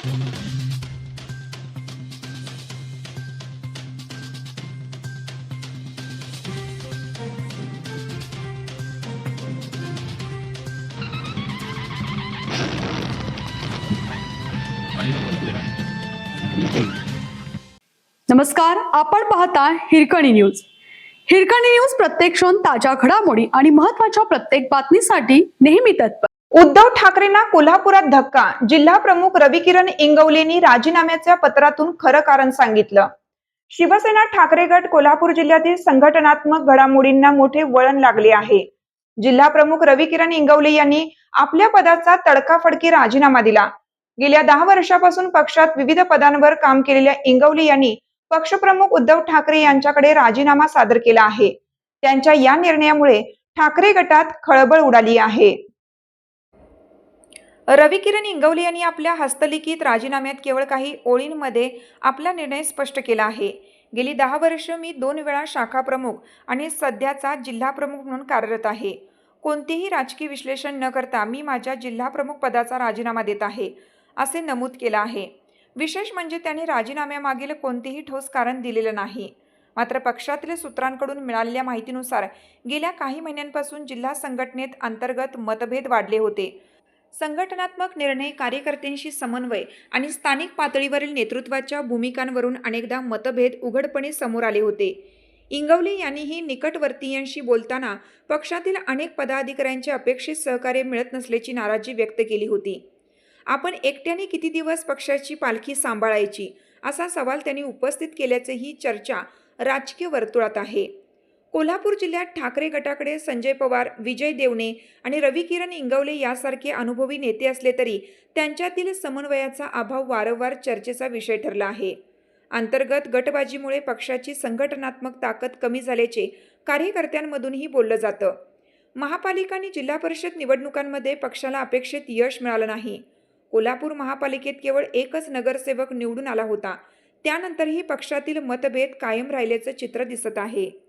नमस्कार, आपण पाहता हिरकणी न्यूज. हिरकणी न्यूज प्रत्येक क्षण ताज्या घडामोडी आणि महत्त्वाच्या प्रत्येक बातमीसाठी नेहमी तत्पर. उद्धव ठाकरेंना कोल्हापुरात धक्का. जिल्हा प्रमुख रविकिरण इंगवलेंनी राजीनाम्याच्या पत्रातून खरं कारण सांगितलं. शिवसेना ठाकरे गट कोल्हापूर जिल्ह्यातील संघटनात्मक घडामोडींना मोठे वळण लागले आहे. जिल्हा प्रमुख रविकिरण इंगवले यांनी आपल्या पदाचा तडकाफडकी राजीनामा दिला. गेल्या 10 वर्षापासून पक्षात विविध पदांवर काम केलेल्या इंगवले यांनी पक्षप्रमुख उद्धव ठाकरे यांच्याकडे राजीनामा सादर केला आहे. त्यांच्या या निर्णयामुळे ठाकरे गटात खळबळ उडाली आहे. रविकिरण इंगवले यांनी आपल्या हस्तलिखित राजीनाम्यात केवळ काही ओळींमध्ये आपला निर्णय स्पष्ट केला आहे. गेली 10 वर्ष मी 2 वेळा शाखा प्रमुख आणि सध्याचा जिल्हा प्रमुख म्हणून कार्यरत आहे. कोणतेही राजकीय विश्लेषण न करता मी माझ्या जिल्हा प्रमुख पदाचा राजीनामा देत आहे, असे नमूद केलं आहे. विशेष म्हणजे त्यांनी राजीनाम्यामागील कोणतेही ठोस कारण दिलेलं नाही. मात्र पक्षातील सूत्रांकडून मिळालेल्या माहितीनुसार गेल्या काही महिन्यांपासून जिल्हा संघटनेत अंतर्गत मतभेद वाढले होते. संघटनात्मक निर्णय, कार्यकर्त्यांशी समन्वय आणि स्थानिक पातळीवरील नेतृत्वाच्या भूमिकांवरून अनेकदा मतभेद उघडपणे समोर आले होते. इंगवले यांनीही निकटवर्तीयांशी बोलताना पक्षातील अनेक पदाधिकाऱ्यांचे अपेक्षित सहकार्य मिळत नसल्याची नाराजी व्यक्त केली होती. आपण एकट्याने किती दिवस पक्षाची पालखी सांभाळायची, असा सवाल त्यांनी उपस्थित केल्याचीही चर्चा राजकीय वर्तुळात आहे. कोल्हापूर जिल्ह्यात ठाकरे गटाकडे संजय पवार, विजय देवणे आणि रविकिरण इंगवले यासारखे अनुभवी नेते असले तरी त्यांच्यातील समन्वयाचा अभाव वारंवार चर्चेचा विषय ठरला आहे. अंतर्गत गटबाजीमुळे पक्षाची संघटनात्मक ताकद कमी झाल्याचे कार्यकर्त्यांमधूनही बोललं जातं. महापालिका आणि जिल्हा परिषद निवडणुकांमध्ये पक्षाला अपेक्षित यश मिळालं नाही. कोल्हापूर महापालिकेत केवळ एकच नगरसेवक निवडून आला होता. त्यानंतरही पक्षातील मतभेद कायम राहिल्याचं चित्र दिसत आहे.